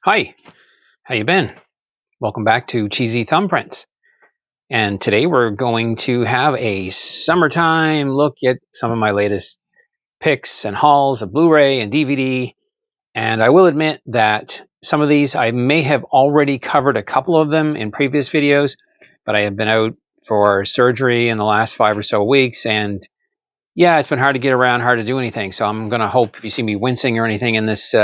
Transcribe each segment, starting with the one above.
Hi, how you been? Welcome back to Cheesy Thumbprints. And today we're going to have a summertime look at some of my latest picks and hauls of Blu-ray and DVD. And I will admit that some of these I may have already covered a couple of them in previous videos, but I have been out for surgery in the last 5 or so weeks, and yeah, it's been hard to get around, hard to do anything. So I'm gonna hope if you see me wincing or anything in this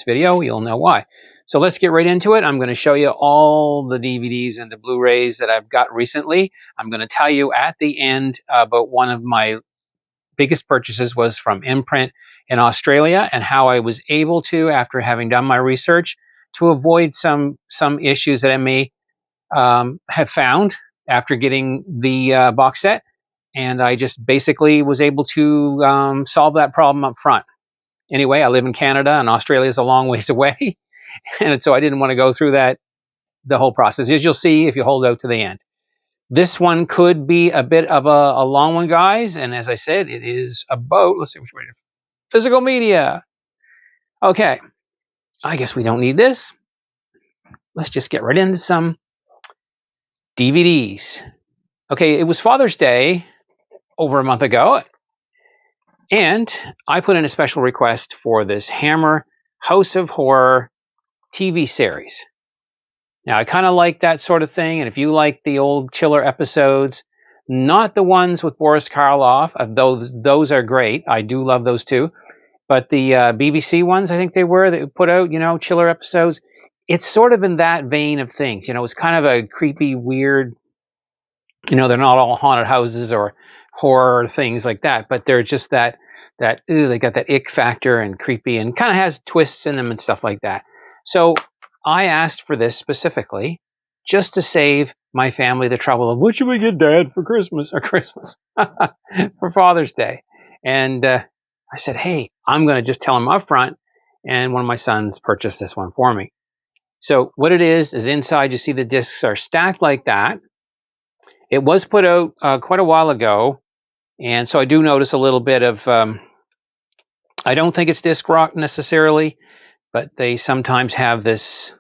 video, you'll know why. So let's get right into it. I'm going to show you all the DVDs and the Blu-rays that I've got recently. I'm going to tell you at the end about one of my biggest purchases was from Imprint in Australia, and how I was able to, after having done my research, to avoid some issues that I may have found after getting the box set. And I just basically was able to solve that problem up front. Anyway, I live in Canada, and Australia is a long ways away, and so I didn't want to go through the whole process, as you'll see if you hold out to the end. This one could be a bit of a long one, guys, and as I said, it is about, let's see which way, physical media. Okay, I guess we don't need this. Let's just get right into some DVDs. Okay, it was Father's Day over a month ago, and I put in a special request for this Hammer House of Horror TV series. Now, I kind of like that sort of thing, and if you like the old Chiller episodes, not the ones with Boris Karloff, those are great. I do love those too. But the BBC ones, I think they were, that put out, Chiller episodes, it's sort of in that vein of things. It's kind of a creepy, weird, they're not all haunted houses or horror things like that, but they're just they got that ick factor and creepy, and kind of has twists in them and stuff like that. So I asked for this specifically just to save my family the trouble of, what should we get Dad for Christmas for Father's Day? And I said, hey, I'm going to just tell him up front. And one of my sons purchased this one for me. So what it is inside, you see the discs are stacked like that. It was put out quite a while ago. And so I do notice a little bit of, I don't think it's disc rot necessarily, but they sometimes have this,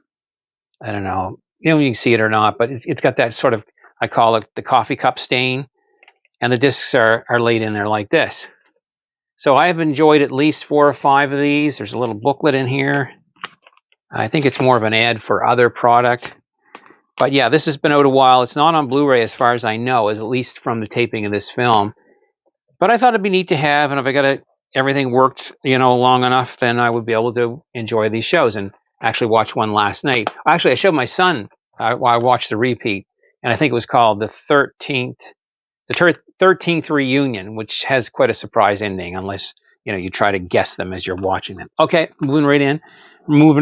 I don't know, you can see it or not, but it's got that sort of, I call it the coffee cup stain, and the discs are laid in there like this. So I've enjoyed at least 4 or 5 of these. There's a little booklet in here. I think it's more of an ad for other product. But yeah, this has been out a while. It's not on Blu-ray as far as I know, at least from the taping of this film. But I thought it'd be neat to have, and if I got everything worked, long enough, then I would be able to enjoy these shows. And actually watched one last night. Actually, I showed my son. I watched the repeat, and I think it was called the 13th Reunion, which has quite a surprise ending, unless you try to guess them as you're watching them. Okay, moving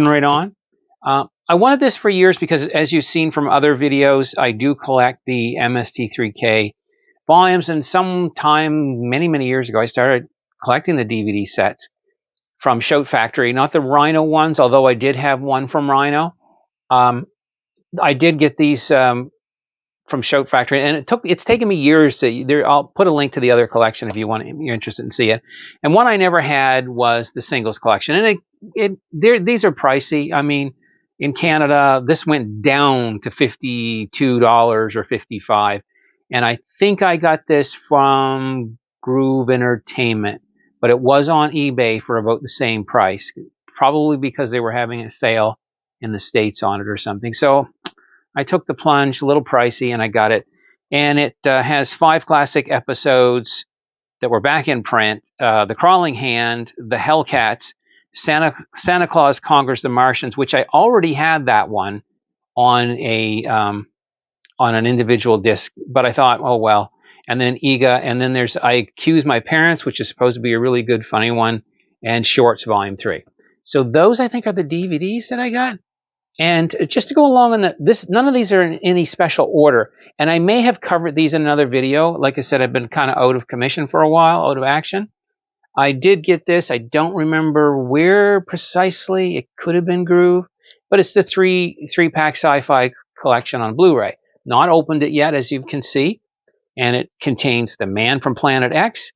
right on. I wanted this for years because, as you've seen from other videos, I do collect the MST3K volumes, and sometime many years ago, I started collecting the DVD sets from Shout Factory, not the Rhino ones, although I did have one from Rhino. I did get these from Shout Factory, and it's taken me years to. I'll put a link to the other collection if you're interested in see it. And one I never had was the singles collection, and these are pricey. I mean, in Canada, this went down to $52 or $55, and I think I got this from Groove Entertainment, but it was on eBay for about the same price, probably because they were having a sale in the States on it or something. So I took the plunge, a little pricey, and I got it. And it has 5 classic episodes that were back in print: The Crawling Hand, The Hellcats, Santa Claus Conquers the Martians, which I already had that one on an individual disc, but I thought, oh well. And then Ega, and then there's I Accuse My Parents, which is supposed to be a really good, funny one, and Shorts Volume 3. So those, I think, are the DVDs that I got. And just to go along on none of these are in any special order. And I may have covered these in another video. Like I said, I've been kind of out of commission for a while, out of action. I did get this. I don't remember where precisely. It could have been Groove, but it's the three-pack sci-fi collection on Blu-ray. Not opened it yet, as you can see. And it contains The Man from Planet X,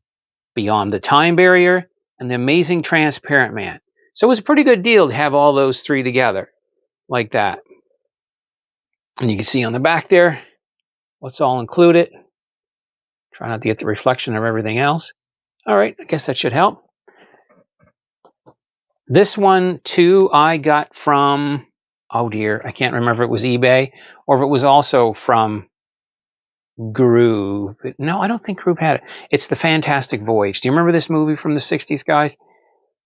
Beyond the Time Barrier, and The Amazing Transparent Man. So it was a pretty good deal to have all those three together like that. And you can see on the back there what's all included. Try not to get the reflection of everything else. All right, I guess that should help. This one, too, I got from, oh dear, I can't remember if it was eBay or if it was also from Groove. No, I don't think Groove had it. It's The Fantastic Voyage. Do you remember this movie from the 60s, guys?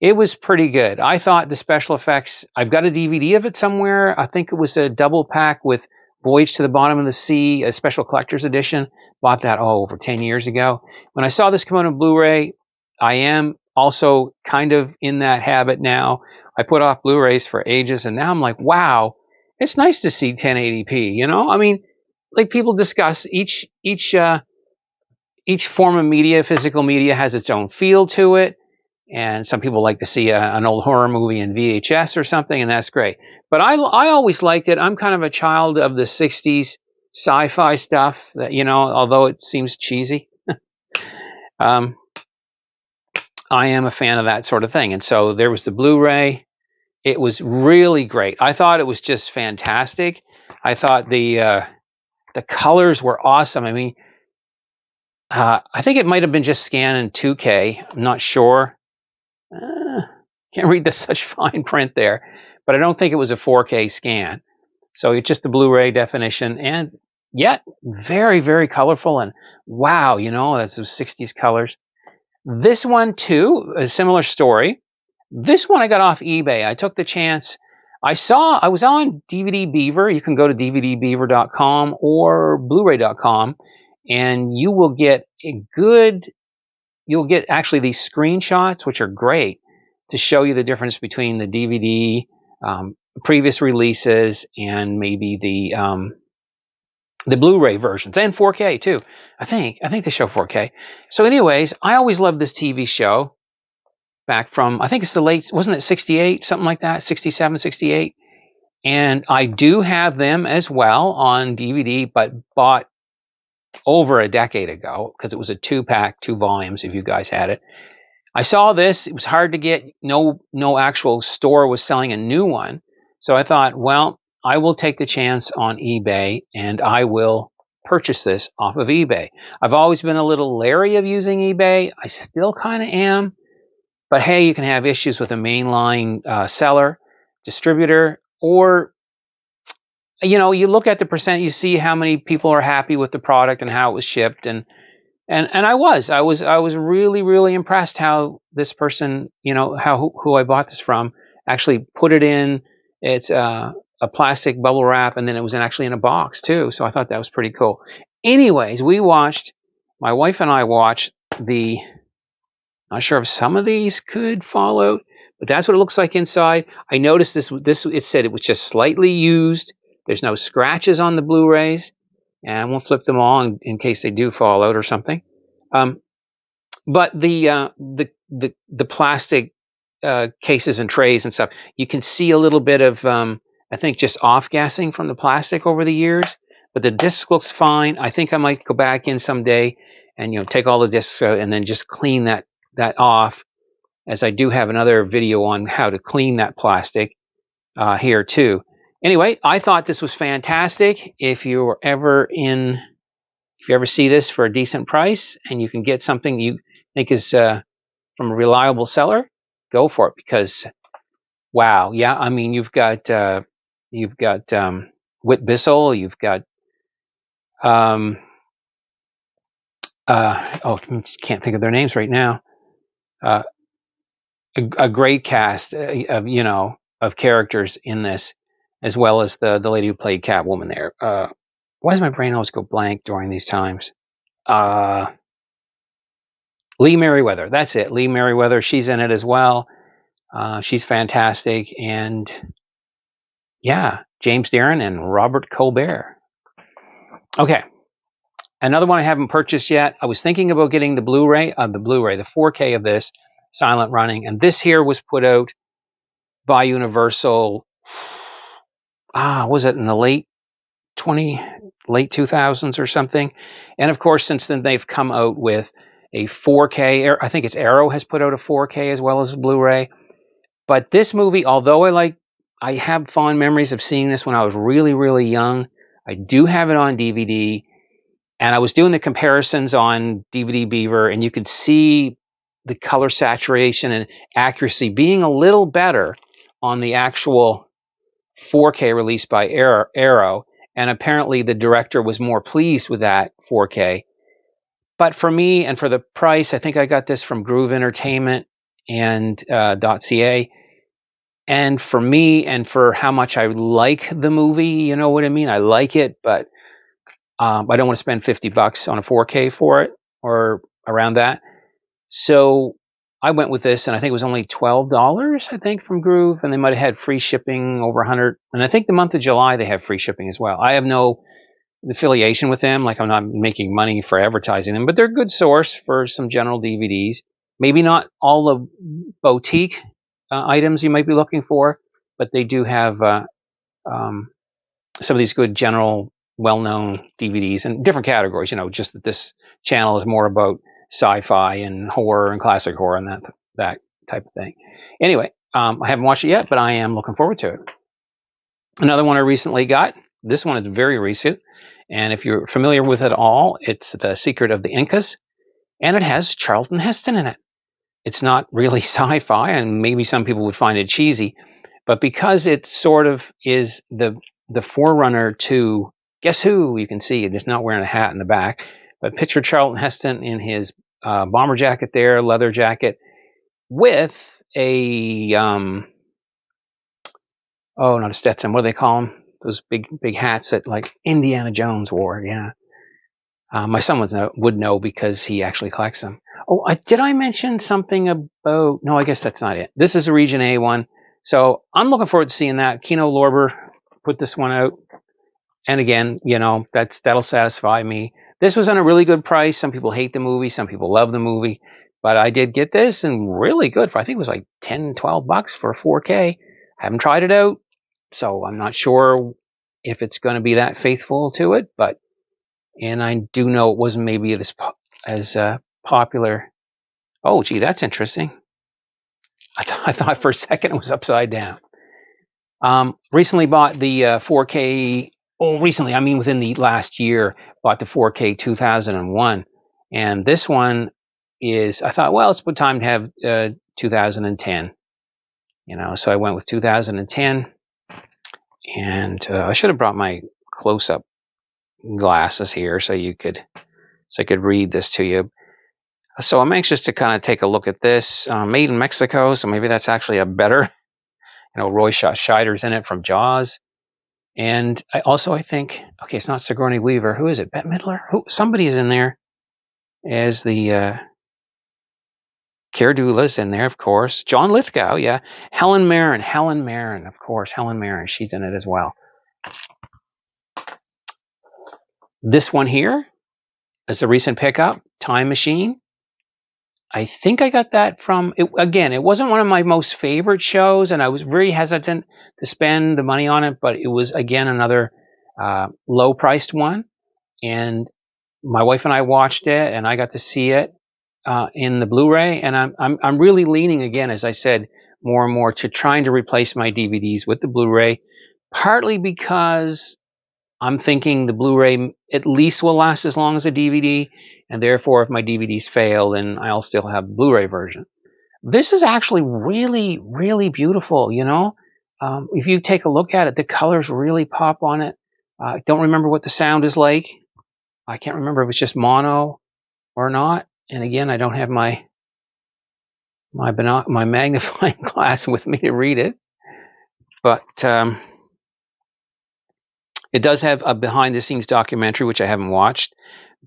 It was pretty good. I thought the special effects, I've got a DVD of it somewhere. I think it was a double pack with Voyage to the Bottom of the Sea, a special collector's edition. Bought that, over 10 years ago. When I saw this come out on Blu-ray, I am also kind of in that habit now. I put off Blu-rays for ages, and now I'm like, wow, it's nice to see 1080p, you know? I mean, like people discuss, each form of media, physical media, has its own feel to it. And some people like to see an old horror movie in VHS or something, and that's great. But I always liked it. I'm kind of a child of the 60s sci-fi stuff, that, you know, although it seems cheesy. I am a fan of that sort of thing. And so there was the Blu-ray. It was really great. I thought it was just fantastic. I thought the colors were awesome. I mean, I think it might have been just scanned in 2K. I'm not sure. Can't read the such fine print there, but I don't think it was a 4K scan. So it's just the Blu-ray definition, and yet very, very colorful. And wow, you know, that's those 60s colors. This one too, a similar story. This one I got off eBay. I took the chance. I was on DVD Beaver. You can go to dvdbeaver.com or blu-ray.com, and you'll get actually these screenshots, which are great to show you the difference between the DVD, previous releases, and maybe the Blu-ray versions, and 4K too. I think they show 4K. So anyways, I always loved this TV show back from, I think it's the late, wasn't it 68, something like that, 67, 68. And I do have them as well on DVD, but bought over a decade ago because it was a 2-pack, 2 volumes, if you guys had it. I saw this. It was hard to get. No actual store was selling a new one. So I thought, well, I will take the chance on eBay and I will purchase this off of eBay. I've always been a little leery of using eBay. I still kind of am. But hey, you can have issues with a mainline seller, distributor, or, you know, you look at the percent, you see how many people are happy with the product and how it was shipped, and I was really, really impressed how this person, you know, who I bought this from, actually put it in. It's a plastic bubble wrap, and then it was actually in a box too. So I thought that was pretty cool. Anyways, my wife and I watched not sure if some of these could fall out, but that's what it looks like inside. I noticed this. It said it was just slightly used. There's no scratches on the Blu-rays. And I won't flip them all in case they do fall out or something. But the plastic cases and trays and stuff, you can see a little bit of, I think, just off-gassing from the plastic over the years. But the disc looks fine. I think I might go back in someday and, you know, take all the discs out and then just clean that off, as I do have another video on how to clean that plastic here too. Anyway, I thought this was fantastic. If you ever see this for a decent price and you can get something you think is from a reliable seller, go for it, because wow, yeah, I mean, you've got Whit Bissell, you've got can't think of their names right now. A great cast of characters in this, as well as the lady who played Catwoman there. Why does my brain always go blank during these times? Lee Merriweather. That's it. Lee Merriweather. She's in it as well. She's fantastic. And yeah, James Darren and Robert Colbert. Okay. Another one I haven't purchased yet. I was thinking about getting the Blu-ray, the 4K of this, Silent Running. And this here was put out by Universal, was it in the late 2000s or something? And of course, since then they've come out with a 4K. I think it's Arrow has put out a 4K as well as a Blu-ray. But this movie, although I have fond memories of seeing this when I was really, really young. I do have it on DVD, and I was doing the comparisons on DVD Beaver, and you could see the color saturation and accuracy being a little better on the actual 4K release by Arrow, and apparently the director was more pleased with that 4K. But for me and for the price, I think I got this from Groove Entertainment and .ca. And for me and for how much I like the movie, you know what I mean? I like it, but I don't want to spend $50 on a 4K for it or around that. So I went with this, and I think it was only $12, I think, from Groove, and they might have had free shipping over 100. And I think the month of July they have free shipping as well. I have no affiliation with them, like I'm not making money for advertising them, but they're a good source for some general DVDs. Maybe not all the boutique items you might be looking for, but they do have some of these good general well-known DVDs in different categories. Just that this channel is more about sci-fi and horror and classic horror and that type of thing. Anyway, I haven't watched it yet, but I am looking forward to it. Another one I recently got. This one is very recent, and if you're familiar with it all, it's The Secret of the Incas, and it has Charlton Heston in it. It's not really sci-fi, and maybe some people would find it cheesy, but because it sort of is the forerunner to Guess Who, you can see it's not wearing a hat in the back, but picture Charlton Heston in his bomber jacket there, leather jacket, with a not a Stetson, what do they call them? Those big hats that like Indiana Jones wore. Yeah, my son would know because he actually collects them. Oh, did I mention something about? No, I guess that's not it. This is a Region A one, so I'm looking forward to seeing that. Kino Lorber put this one out, and again, that'll satisfy me. This was on a really good price. Some people hate the movie, some people love the movie, but I did get this and really good for. I think it was like $10-12 for 4K. I haven't tried it out, so I'm not sure if it's going to be that faithful to it, and I do know it wasn't maybe as popular. Oh, gee, that's interesting. I thought for a second it was upside down. Recently bought the 4K. Oh, recently, I mean within the last year, bought the 4K 2001. And this one is, I thought, well, it's about time to have 2010. So I went with 2010. And I should have brought my close-up glasses here so I could read this to you. So I'm anxious to kind of take a look at this. Made in Mexico, so maybe that's actually a better. Roy Scheider's in it from Jaws. And I think, okay, it's not Sigourney Weaver. Who is it? Bette Midler? Somebody is in there as the Keir Dulla's in there, of course. John Lithgow, yeah. Helen Mirren, of course. Helen Mirren, she's in it as well. This one here is a recent pickup, Time Machine. I think I got that from, it wasn't one of my most favorite shows, and I was very hesitant to spend the money on it, but it was, again, another low-priced one, and my wife and I watched it, and I got to see it in the Blu-ray, and I'm really leaning, again, as I said, more and more to trying to replace my DVDs with the Blu-ray, partly because I'm thinking the Blu-ray at least will last as long as a DVD, and therefore if my DVDs fail, then I'll still have the Blu-ray version. This is actually really, really beautiful, if you take a look at it, the colors really pop on it. I don't remember what the sound is like. I can't remember if it's just mono or not. And again, I don't have my magnifying glass with me to read it. But it does have a behind-the-scenes documentary, which I haven't watched,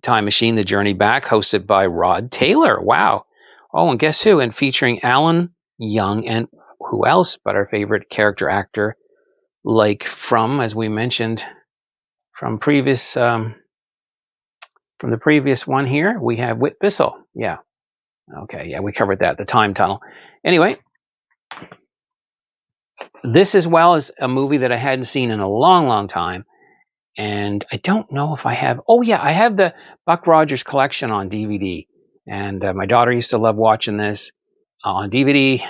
Time Machine, The Journey Back, hosted by Rod Taylor. Wow. Oh, and guess who? And featuring Alan Young and who else but our favorite character actor, like from, as we mentioned, from the previous one here, we have Whit Bissell. Yeah. Okay, yeah, we covered that, the time tunnel. Anyway, this as well is a movie that I hadn't seen in a long, long time. And I don't know if I have. Oh, yeah, I have the Buck Rogers collection on DVD. And my daughter used to love watching this. on DVD.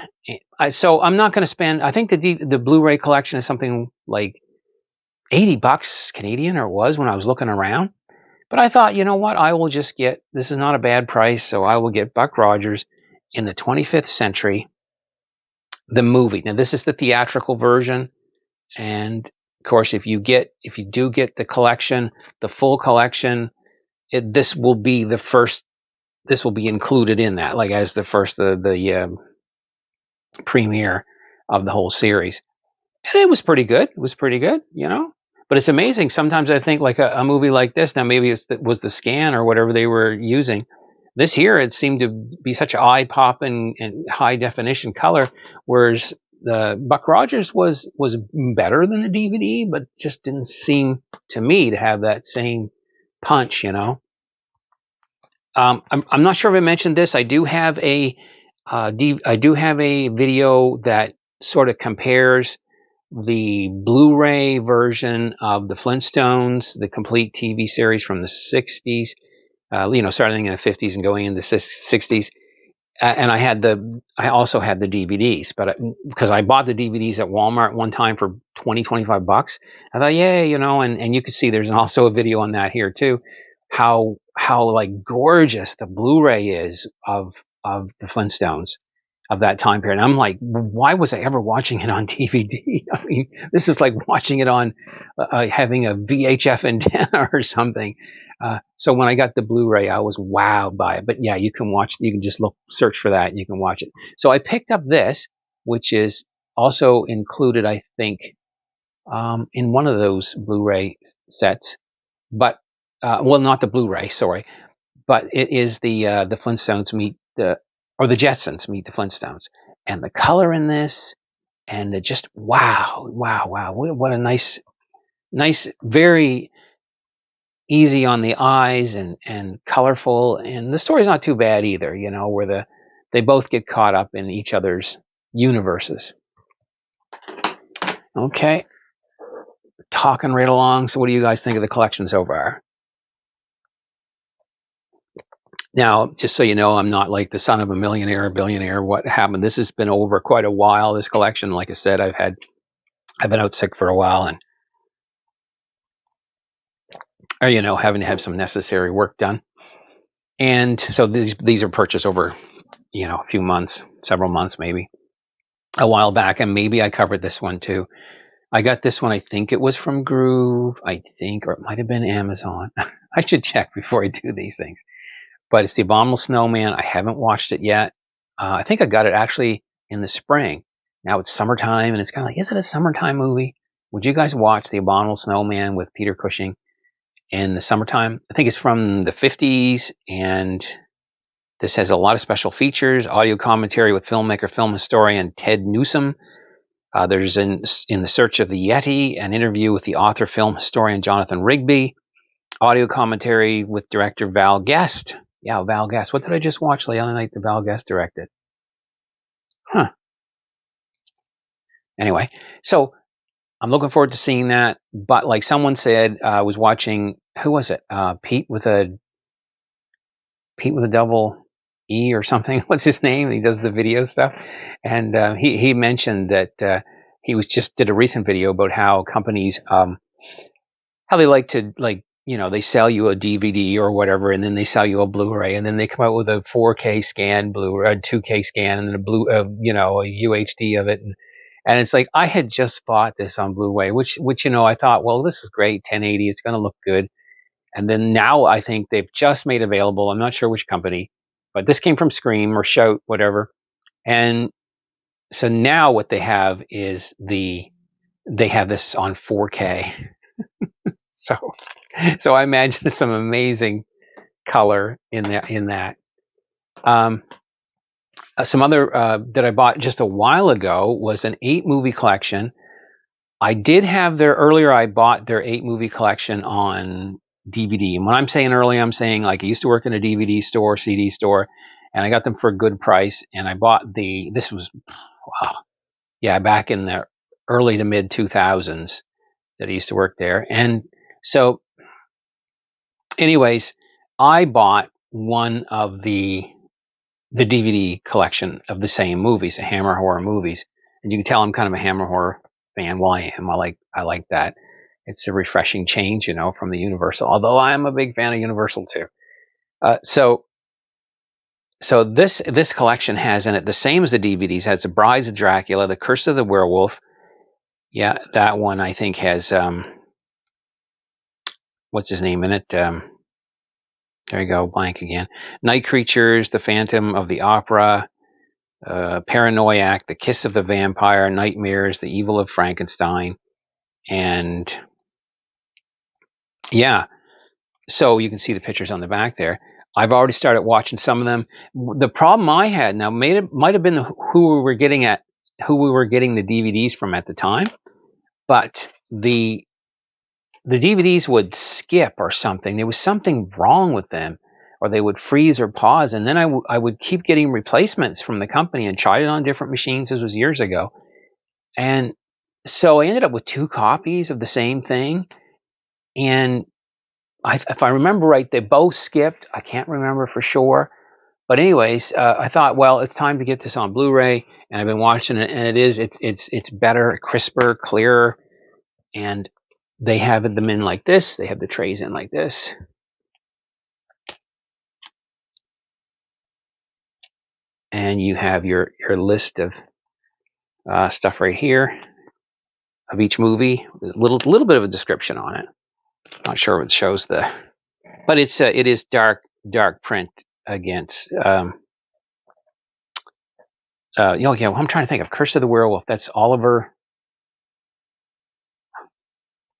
So I'm not going to spend. I think the Blu-ray collection is something like $80 Canadian, or it was when I was looking around. But I thought, you know what? I will just get. This is not a bad price, so I will get Buck Rogers in the 25th Century, the movie. Now this is the theatrical version, and of course, if you do get the collection, the full collection, this will be the first. This will be included in that, like as the first the premiere of the whole series. And it was pretty good. It was pretty good, you know. But it's amazing. Sometimes I think like a movie like this. Now maybe it was the scan or whatever they were using. This here, it seemed to be such eye popping and high definition color, whereas the Buck Rogers was better than the DVD, but just didn't seem to me to have that same punch, you know. I'm not sure if I mentioned this. I do have I do have a video that sort of compares the Blu-ray version of the Flintstones, the complete TV series from the 60s, starting in the 50s and going into the 60s. And I also had the DVDs, but because I bought the DVDs at Walmart one time for 25 bucks, I thought, yay, and you could see there's also a video on that here too, how like gorgeous the Blu-ray is of the Flintstones of that time period. And I'm like, why was I ever watching it on DVD? I mean, this is like watching it on having a VHF antenna or something. So when I got the Blu-ray, I was wowed by it. But yeah, you can just search for that and you can watch it. So I picked up this, which is also included, I think, in one of those Blu-ray sets, but, not the Blu-ray, sorry, but it is the Flintstones or the Jetsons meet the Flintstones. And the color in this, and just wow. What a nice, very easy on the eyes and colorful. And the story's not too bad either, where they both get caught up in each other's universes. Okay. Talking right along. So what do you guys think of the collection so far? Now, just so you know, I'm not like the son of a millionaire or billionaire. What happened? This has been over quite a while. This collection, like I said, I've been out sick for a while, and or having to have some necessary work done. And so these are purchased over a few months, several months, maybe a while back, and maybe I covered this one too. I got this one. I think it was from Groove. I think, or it might have been Amazon. I should check before I do these things. But it's The Abominable Snowman. I haven't watched it yet. I think I got it actually in the spring. Now it's summertime, and it's kind of like, is it a summertime movie? Would you guys watch The Abominable Snowman with Peter Cushing in the summertime? I think it's from the 50s, and this has a lot of special features, audio commentary with filmmaker, film historian Ted Newsom. There's in The Search of the Yeti, an interview with the author, film historian Jonathan Rigby, audio commentary with director Val Guest. Yeah, Val Guest. What did I just watch the other night that Val Guest directed? Huh. Anyway, so I'm looking forward to seeing that. But like someone said, I was watching, who was it? Pete with a double E or something. What's his name? He does the video stuff. And he mentioned that he did a recent video about how companies, how they like to, they sell you a DVD or whatever, and then they sell you a Blu-ray, and then they come out with a 4K scan Blu-ray, a 2K scan, and then a UHD of it. And it's like, I had just bought this on Blu-ray, which I thought, well, this is great, 1080, it's going to look good. And then now I think they've just made available, I'm not sure which company, but this came from Scream or Shout, whatever. And so now what they have is they have this on 4K. So I imagine some amazing color in that. Some other that I bought just a while ago was an 8-movie collection. I did have I bought their 8-movie collection on DVD. And when I'm saying early, I'm saying like I used to work in a DVD store, CD store, and I got them for a good price. And I bought this was, wow, yeah, back in the early to mid 2000s that I used to work there. And so anyways, I bought one of the the DVD collection of the same movies, the Hammer horror movies, and you can tell I'm kind of a Hammer horror fan. Well, I am. I like that. It's a refreshing change, from the Universal. Although I am a big fan of Universal too. So this collection has in it the same as the DVDs. Has the Brides of Dracula, the Curse of the Werewolf. Yeah, that one I think has what's his name in it? There you go, blank again. Night Creatures, The Phantom of the Opera, Paranoiac, The Kiss of the Vampire, Nightmares, The Evil of Frankenstein, and yeah. So you can see the pictures on the back there. I've already started watching some of them. The problem I had now might have been who we were getting the DVDs from at the time, but the DVDs would skip or something. There was something wrong with them, or they would freeze or pause. And then I would keep getting replacements from the company and tried it on different machines. This was years ago. And so I ended up with 2 copies of the same thing. And if I remember right, they both skipped. I can't remember for sure. But anyways, I thought, well, it's time to get this on Blu-ray. And I've been watching it, and it's better, crisper, clearer. And they have them in like this. They have the trays in like this. And you have your list of stuff right here of each movie. A little bit of a description on it. Not sure if it shows but it is dark print against. I'm trying to think of Curse of the Werewolf. That's Oliver.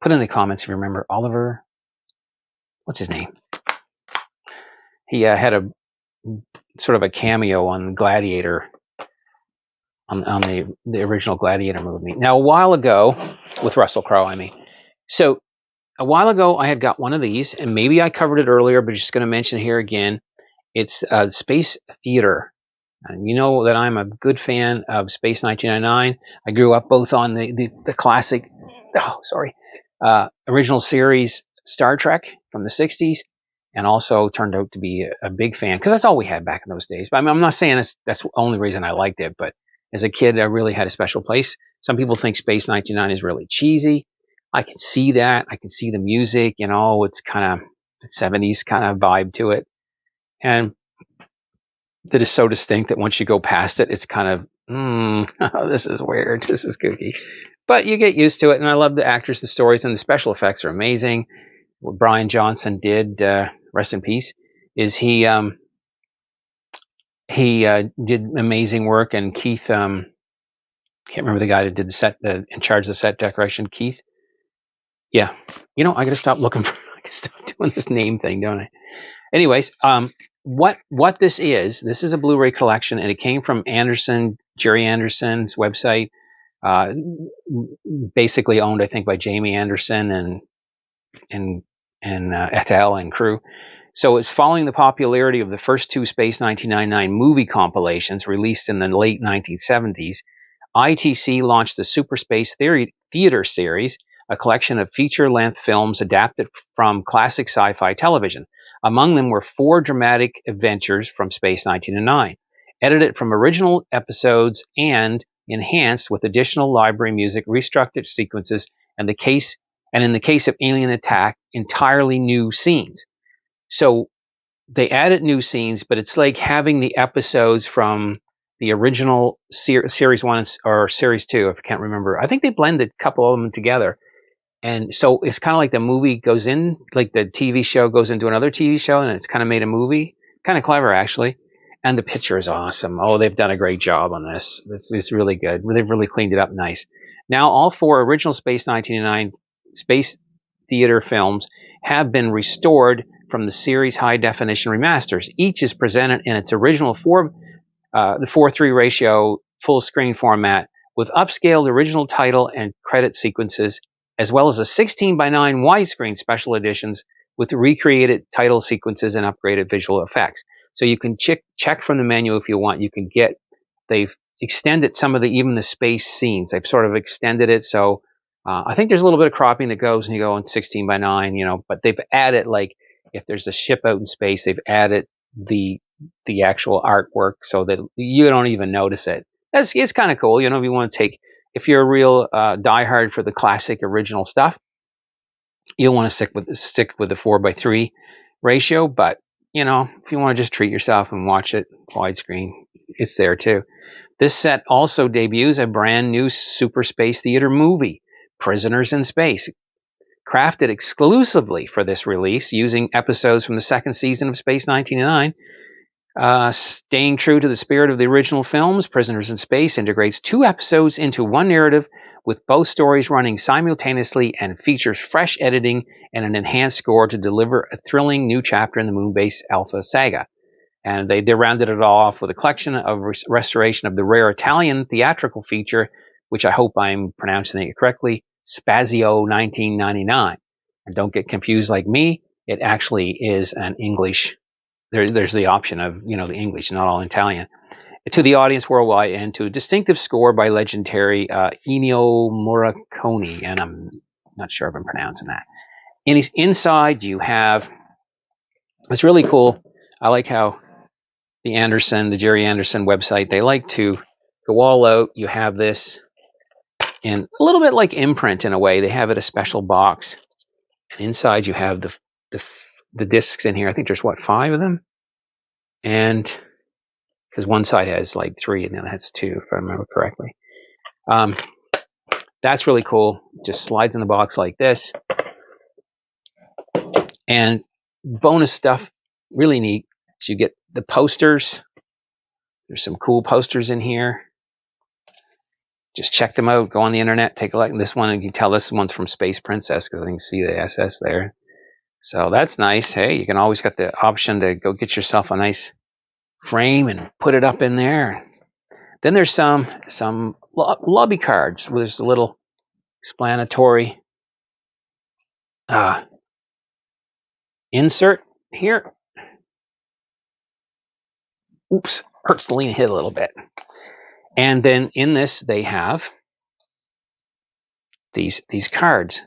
Put in the comments if you remember Oliver. What's his name? He had a sort of a cameo on Gladiator, on the original Gladiator movie. Now, a while ago, with Russell Crowe, I mean. So, a while ago, I had got one of these, and maybe I covered it earlier, but just going to mention it here again. It's Space Theater. And you know that I'm a good fan of Space 1999. I grew up both on the classic, original series Star Trek from the 60s, and also turned out to be a big fan, because that's all we had back in those days. But I'm not saying that's the only reason I liked it, but as a kid, I really had a special place. Some people think Space 99 is really cheesy. I can see that. I can see the music, it's kind of 70s kind of vibe to it. And that is so distinct that once you go past it, it's kind of, this is weird. This is kooky. But you get used to it, and I love the actors, the stories, and the special effects are amazing. What Brian Johnson did, rest in peace, is he did amazing work, and Keith, can't remember the guy that did the set, in charge of the set decoration, Keith. Yeah, I gotta stop looking for, I gotta stop doing this name thing, don't I? Anyways, what this is a Blu-ray collection, and it came from Jerry Anderson's website, basically owned, I think, by Jamie Anderson and et al. And crew. So it's following the popularity of the first 2 Space 1999 movie compilations released in the late 1970s. ITC launched the Super Space Theater series, a collection of feature-length films adapted from classic sci-fi television. Among them were 4 dramatic adventures from Space 1999, edited from original episodes and enhanced with additional library music, restructured sequences, and in the case of Alien Attack, entirely new scenes. So they added new scenes, but it's like having the episodes from the original Series 1 or Series 2, if I can't remember. I think they blended a couple of them together. And so it's kind of like the movie goes in, like the TV show goes into another TV show, and it's kind of made a movie. Kind of clever, actually. And the picture is awesome. Oh, they've done a great job on this. It's really good. They've really cleaned it up nice. Now, all 4 original Space 1999 Space Theater films have been restored from the series high-definition remasters. Each is presented in its original 4:3 ratio full-screen format with upscaled original title and credit sequences, as well as a 16:9 widescreen special editions with recreated title sequences and upgraded visual effects. So you can check from the menu if you want. They've extended some of even the space scenes. They've sort of extended it. So I think there's a little bit of cropping that goes, and you go in 16:9, but they've added, like, if there's a ship out in space, they've added the the actual artwork so that you don't even notice it. It's kind of cool. If you want to if you're a real diehard for the classic original stuff, you'll want to stick with the 4:3 ratio. But if you want to just treat yourself and watch it widescreen, it's there too. This set also debuts a brand new Super Space Theater movie, Prisoners in Space, crafted exclusively for this release using episodes from the second season of Space 1999. Staying true to the spirit of the original films, Prisoners in Space integrates 2 episodes into one narrative, with both stories running simultaneously, and features fresh editing and an enhanced score to deliver a thrilling new chapter in the Moonbase Alpha saga. And they rounded it all off with a collection of restoration of the rare Italian theatrical feature, which I hope I'm pronouncing it correctly, Spazio 1999. And don't get confused like me, it actually is an English. There's the option of, the English, not all Italian. To the audience worldwide, and to a distinctive score by legendary Ennio Morricone, and I'm not sure if I'm pronouncing that. Inside, you have, it's really cool. I like how the Jerry Anderson website, they like to go all out. You have this in a little bit like Imprint in a way. They have it a special box. And inside you have the discs in here. I think there's 5 of them. And because one side has like 3 and the other has 2, if I remember correctly. That's really cool. Just slides in the box like this. And bonus stuff, really neat. So you get the posters. There's some cool posters in here. Just check them out. Go on the internet, take a look. And this one, you can tell this one's from Space Princess because I can see the SS there. So that's nice. Hey, you can always get the option to go get yourself a nice frame and put it up in there. Then there's some lobby cards where there's a little explanatory insert here. Oops, hurts to lean hit a little bit. And then in this, they have these cards.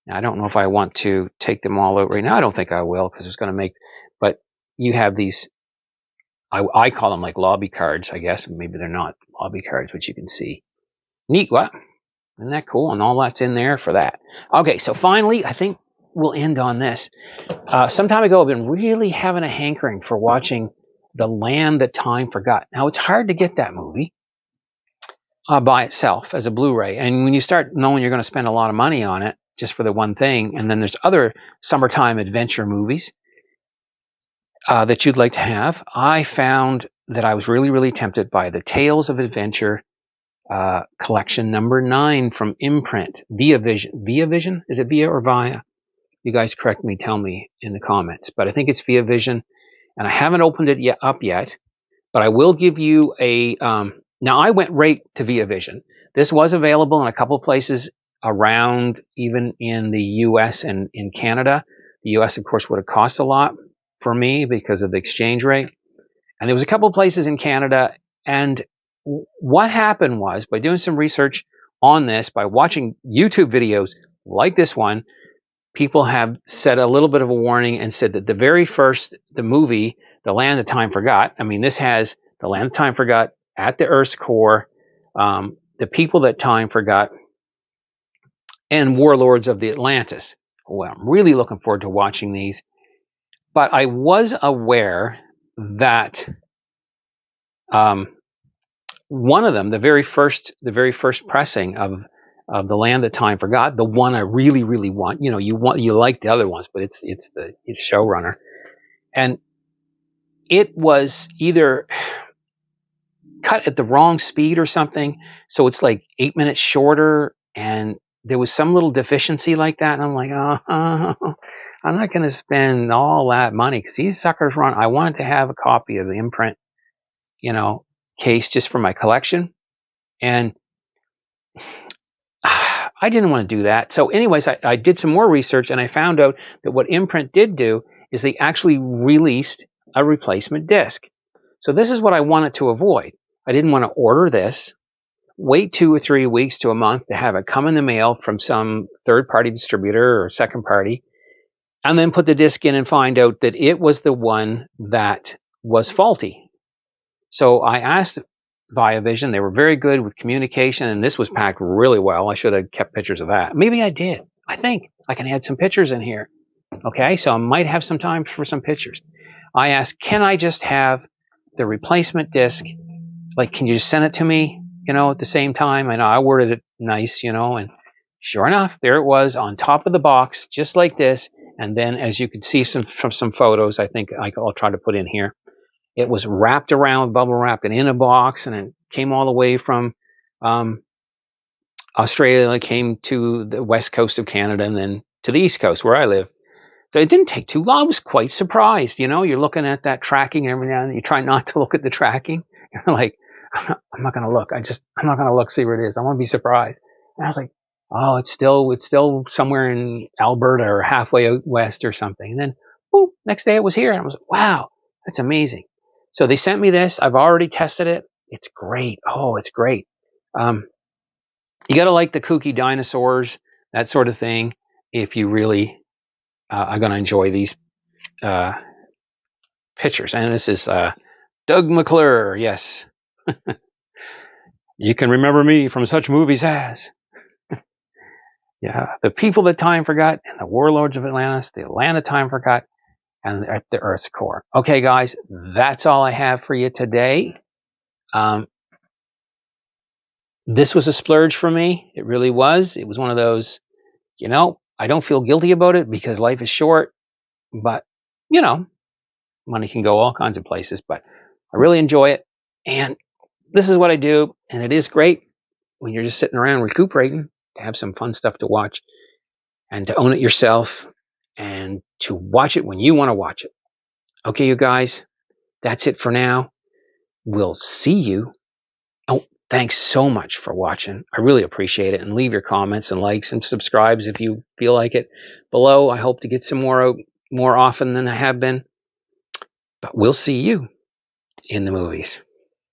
Now, I don't know if I want to take them all out right now. I don't think I will because it's going to make. But you have these. I call them like lobby cards, I guess. Maybe they're not lobby cards, but you can see. Neat, what? Isn't that cool? And all that's in there for that. Okay, so finally, I think we'll end on this. Some time ago, I've been really having a hankering for watching The Land That Time Forgot. Now, it's hard to get that movie by itself as a Blu-ray. And when you start knowing you're going to spend a lot of money on it just for the one thing, and then there's other summertime adventure movies that you'd like to have, I found that I was really, really tempted by the Tales of Adventure collection number 9 from Imprint, Via Vision. Via Vision? Is it Via or Via? You guys correct me, tell me in the comments. But I think it's Via Vision, and I haven't opened it up yet. But I will give you a. Now I went right to Via Vision. This was available in a couple places around, even in the U.S. and in Canada. The U.S. of course would have cost a lot for me because of the exchange rate. And there was a couple places in Canada. And what happened was, by doing some research on this, by watching YouTube videos like this one, people have said a little bit of a warning and said that the movie, The Land That Time Forgot, I mean, this has The Land That Time Forgot at the Earth's core, the people that time forgot, and Warlords of the Atlantis. Well, I'm really looking forward to watching these. But I was aware that one of them, the very first pressing of The Land That Time Forgot, the one I really, really want. You like the other ones, but it's showrunner, and it was either cut at the wrong speed or something, so it's like 8 minutes shorter, and there was some little deficiency like that, and I'm like, I'm not going to spend all that money because these suckers run. I wanted to have a copy of the Imprint, case just for my collection, and I didn't want to do that. So anyways, I did some more research, and I found out that what Imprint did do is they actually released a replacement disc. So this is what I wanted to avoid. I didn't want to order this, wait 2 or 3 weeks to a month to have it come in the mail from some third-party distributor or second party, and then put the disc in and find out that it was the one that was faulty. So I asked Viavision. They were very good with communication, and this was packed really well. I should have kept pictures of that. Maybe I did. I think I can add some pictures in here. Okay, so I might have some time for some pictures. I asked, can I just have the replacement disc? Like, can you just send it to me, at the same time? I know I worded it nice, and sure enough, there it was on top of the box, just like this. And then, as you can see from some photos, I think I'll try to put in here, it was wrapped around, bubble wrapped, and in a box, and it came all the way from Australia. It came to the west coast of Canada, and then to the east coast where I live. So it didn't take too long. I was quite surprised. You're looking at that tracking every now and then. You try not to look at the tracking. You're like, I'm not going to look. I'm not going to look, see where it is. I want to be surprised. And I was like, oh, it's still somewhere in Alberta or halfway out west or something. And then, boom, next day it was here. And I was like, wow, that's amazing. So they sent me this. I've already tested it. It's great. Oh, it's great. You got to like the kooky dinosaurs, that sort of thing, if you really are going to enjoy these pictures. And this is Doug McClure. Yes. You can remember me from such movies as The People That Time Forgot and The Warlords of Atlantis, The Atlanta Time Forgot, and At the Earth's Core. Okay, guys, that's all I have for you today. This was a splurge for me. It really was. It was one of those, I don't feel guilty about it because life is short, but, money can go all kinds of places, but I really enjoy it. And this is what I do. And it is great when you're just sitting around recuperating to have some fun stuff to watch and to own it yourself and to watch it when you want to watch it. Okay, you guys, that's it for now. We'll see you. Oh, thanks so much for watching. I really appreciate it. And leave your comments and likes and subscribes if you feel like it below. I hope to get some more out more often than I have been. But we'll see you in the movies.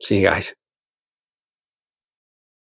See you guys.